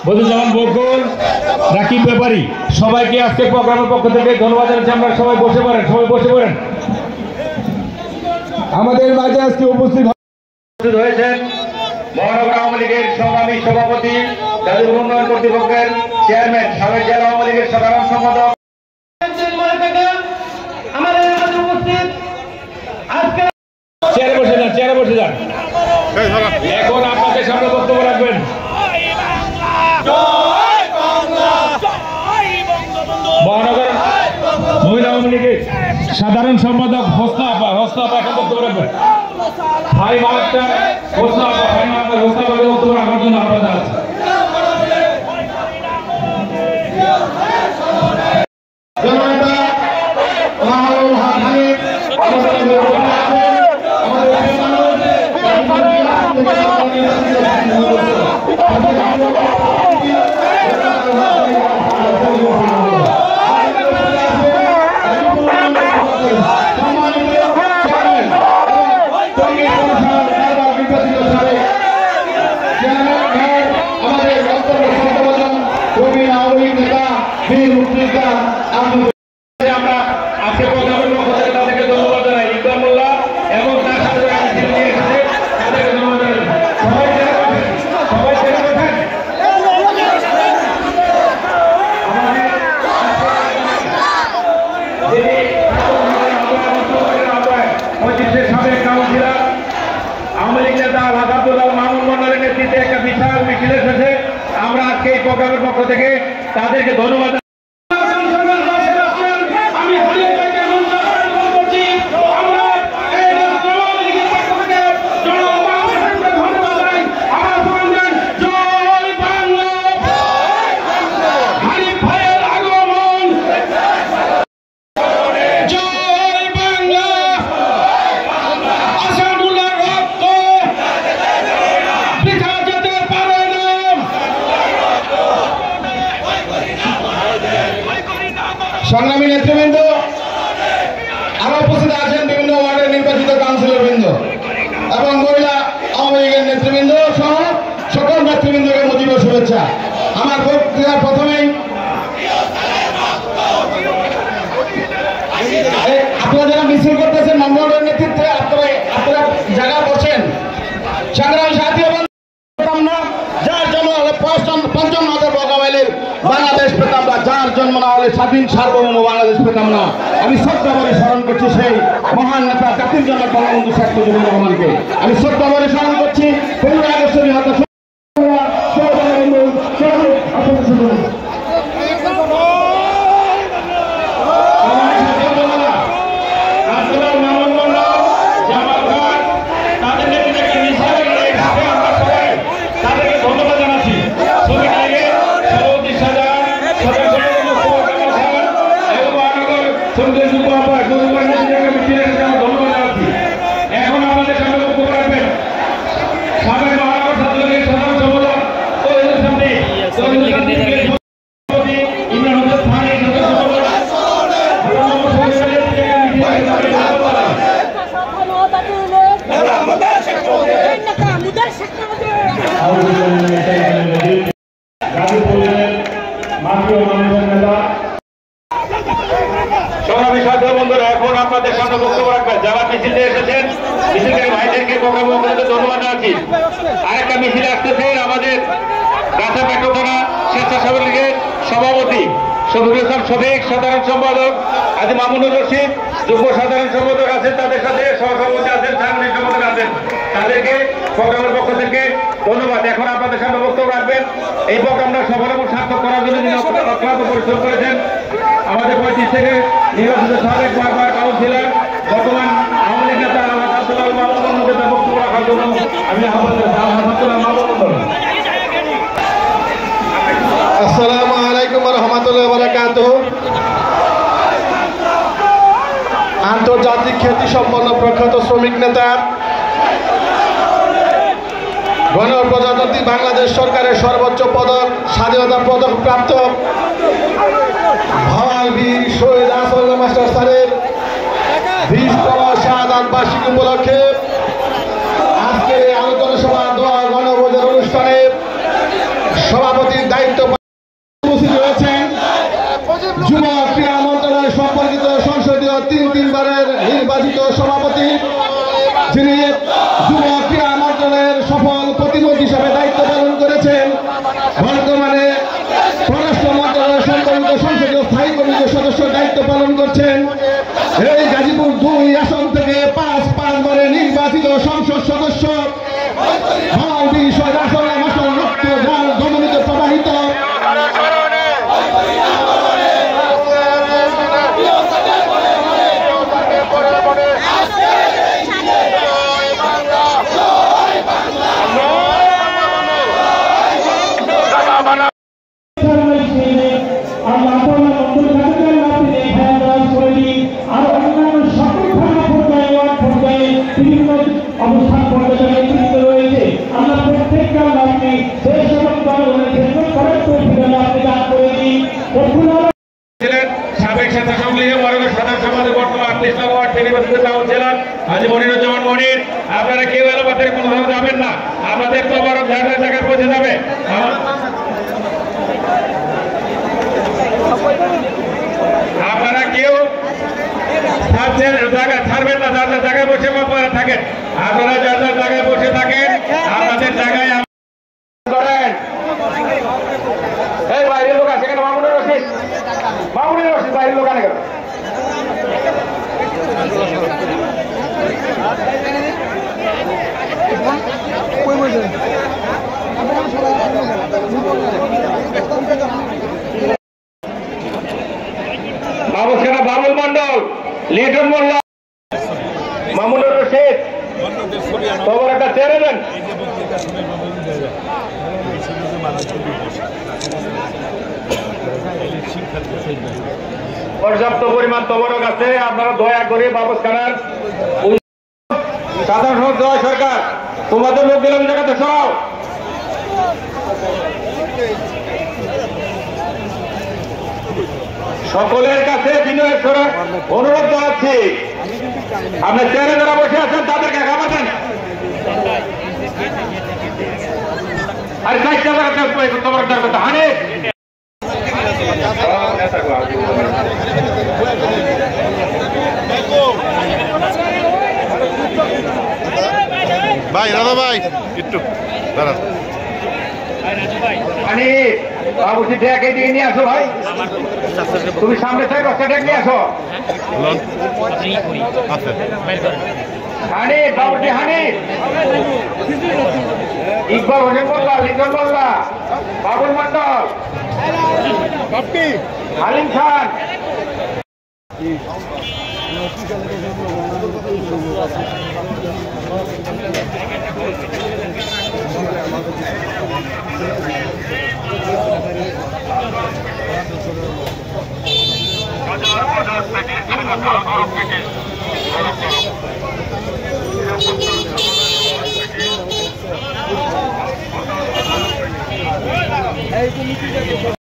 বদুজ্জামান বকুল, রাকিব ব্যাপারী, সবাইকে আজকে প্রোগ্রামের পক্ষ থেকে ধন্যবাদ জানাচ্ছি। আমরা সবাই বসে পড়েন। আমাদের মাঝে আজকে উপস্থিত হয়েছেন মহানগর আওয়ামী লীগের সংগ্রামী সভাপতি, গাজীপুর উন্নয়ন কর্তৃপক্ষের চেয়ারম্যান, সাবেক জেলা আওয়ামী লীগের সাধারণ সম্পাদক। চেয়ারে বসে যান। এখন আপনাদের সামনে বক্তব্য রাখবেন মহানগর মহিলা আওয়ামী লীগের সাধারণ সম্পাদক হোসনা আপা এখন বক্তব্য রাখবেন। ভাই মালিকটা হোসনা আপাকে বক্তব্য রাখার জন্য আপনাদের আছে। আমরা আজকে প্রোগ্রামের পক্ষ থেকে তাদেরকে ধন্যবাদ জানাই। ইকবাল মোল্লা এবং তার সাথে নিয়ে এসেছে তাদেরকে ধন্যবাদ জানাই। সবাই ছেড়ে বসেন। সাবেক কাউন্সিলর আওয়ামী লীগ নেতা আব্দুল্লাহ মামুন মন্ডলের নেতৃত্বে একটা বিশাল মিছিল এসেছে। আমরা আজকে এই প্রোগ্রামের পক্ষ থেকে তাদেরকে ধন্যবাদ। সংগ্রামী নেতৃবৃন্দ, আরো উপস্থিত আছেন বিভিন্ন ওয়ার্ডের নির্বাচিত কাউন্সিলরবৃন্দ এবং মহিলা আওয়ামী লীগের নেতৃবৃন্দ সহ সকল নেতৃবৃন্দকে মুজিবের শুভেচ্ছা। আমার বক্তৃতার প্রথমেই আপনারা যারা মিছিল করতেছেন মামুনের নেতৃত্বে আপনারা জায়গা বসেন। সংগ্রামী সাথী এবং যার জন্ম হলে পঞ্চম হাজার বগামাইলের বাংলাদেশ পেতাম না, যার জন্ম না হলে স্বাধীন সার্বভৌম বাংলাদেশ পেতাম না। আমি শ্রদ্ধাভরে স্মরণ করছি সেই মহান নেতা জাতির জন্য বঙ্গবন্ধু শেখ মুজিবুর রহমানকে। আমি শ্রদ্ধাভরে স্মরণ করছি 15 আগস্টের নিহত এখন আমাদের সামনে বক্তব্য রাখবেন সাবেক মহানগর ছাত্রলীগের সাধারণ সম্পাদক বন্ধুরা, এখন আপনাদের সামনে বক্তব্য রাখবেন যারা মিছিলে এসেছেন, মিছিলের ভাইদেরকে ধন্যবাদ জানাচ্ছি। আরেকটা মিছিলে আসতেছে আমাদের গাছাপেটা থানা স্বেচ্ছাসেবক লীগের সভাপতি শফিকুল ইসলাম শফিক, সাধারণ সম্পাদক আজি মামুনুর রশিদ, যুগ্ম সাধারণ সম্পাদক আছেন, তাদের সাথে সহসভাপতি আছেন, সাংগঠনিক সম্পাদক আছেন। তাদেরকে প্রোগ্রামের পক্ষ থেকে ধন্যবাদ। এখন আপনাদের সামনে বক্তব্য রাখবেন এই প্রোগ্রামটা সফল এবং সার্থক করার জন্য যিনি অক্লান্ত পরিশ্রম করেছেন আমাদের 35 থেকে নির্বাচিত সাবেক বারবার কাউন্সিলর, বর্তমান আওয়ামী লীগ নেতা আব্দুল্লাহ মামুন মন্ডলকে বক্তব্য রাখার জন্য আমি আহ্বান করছি। আব্দুল্লাহ মামুন মন্ডল। আসসালামু আলাইকুম ওয়া রাহমাতুল্লাহি ওয়া বারাকাতুহু। আন্তর্জাতিক খ্যাতিসম্পন্ন প্রখ্যাত শ্রমিক নেতা, গণপ্রজাতন্ত্রী বাংলাদেশ সরকারের সর্বোচ্চ পদক স্বাধীনতা পদক প্রাপ্ত ভাওয়াল বীর শহীদ আসফাকুল্লাহ মাস্টার স্যারের 20তম শাহাদাত বার্ষিকী উপলক্ষে আজকের এই আলোচনা সভা দোয়া গণভোজের অনুষ্ঠানে সভাপতির দায়িত্ব যুব ক্রীড়া মন্ত্রণালয় সম্পর্কিত সংসদীয় তিনবারের নির্বাচিত সভাপতি, যিনি যুব ক্রীড়া মন্ত্রণালয়ের সফল প্রতিমন্ত্রী হিসাবে দায়িত্ব পালন করেছেন। বর্তমানে পররাষ্ট্র মন্ত্রণালয় সম্পর্কিত সংসদীয় স্থায়ী কমিটির সদস্য দায়িত্ব পালন করছেন। এই গাজীপুর 2 আসন থেকে 5 বারে নির্বাচিত সংসদ সদস্য, রক্ত যার দমনিত প্রবাহিত অবস্থান পর্যায়ে নেতৃত্ব রয়েছে। আমরা প্রত্যেকটা আপনি দেশ এবং জনগণের ক্ষেত্রে করেন আপনি কাজ করে দিন। সাবেক স্বেচ্ছাসেবক লীগের মরণের সাধারণ সম্পাদক বর্তমান 38 নং ওয়ার্ড নির্বাচিত টাউন জেলার হাজী মনিরুজ্জামান মনির। আপনারা কেউ এলাকাতে কোনোভাবে যাবেন না, আমাদের তো বড় জায়গায় পৌঁছে যাবে। আপনারা কেউ জায়গা ছাড়বেন না, যার জায়গায় বসে থাকেন। আপনারা যার জায়গায় বসে থাকেন, আপনাদের জায়গায় করেন। এই বাইরের লোক আছে কেন? মামুনের রশিদ বাইরের লোক আনে কেন? বাবুল মন্ডল, লিটন মোল্লা, মামুনুর রশিদ, খবর একটা চেয়ারে দেন। পর্যাপ্ত পরিমাণ তবরক আছে, আপনারা দয়া করে বাবুখানার সাধারণ জয় সরকার, তোমাদের লোক দিলাম জায়গাতে সরাও। সকলের কাছে বিনয়ের সরে অনুরোধ জানাচ্ছি, আপনার চেয়ারে যারা বসে আছেন তাদেরকে খাবার দেন। আর তোমার কথা হানে ভাই রাধা ভাই একটু দাঁড়ান। বাবুসি ডেকে দিয়ে নিয়ে আসো ভাই, তুমি সামনে থেকে 10টা ডেক নিয়ে আসো। হানি বাবুসি, হানি ইকবাল হোসেন মোল্লা, লিটন মোল্লা, বাবুল মন্ডল, হালিম খান,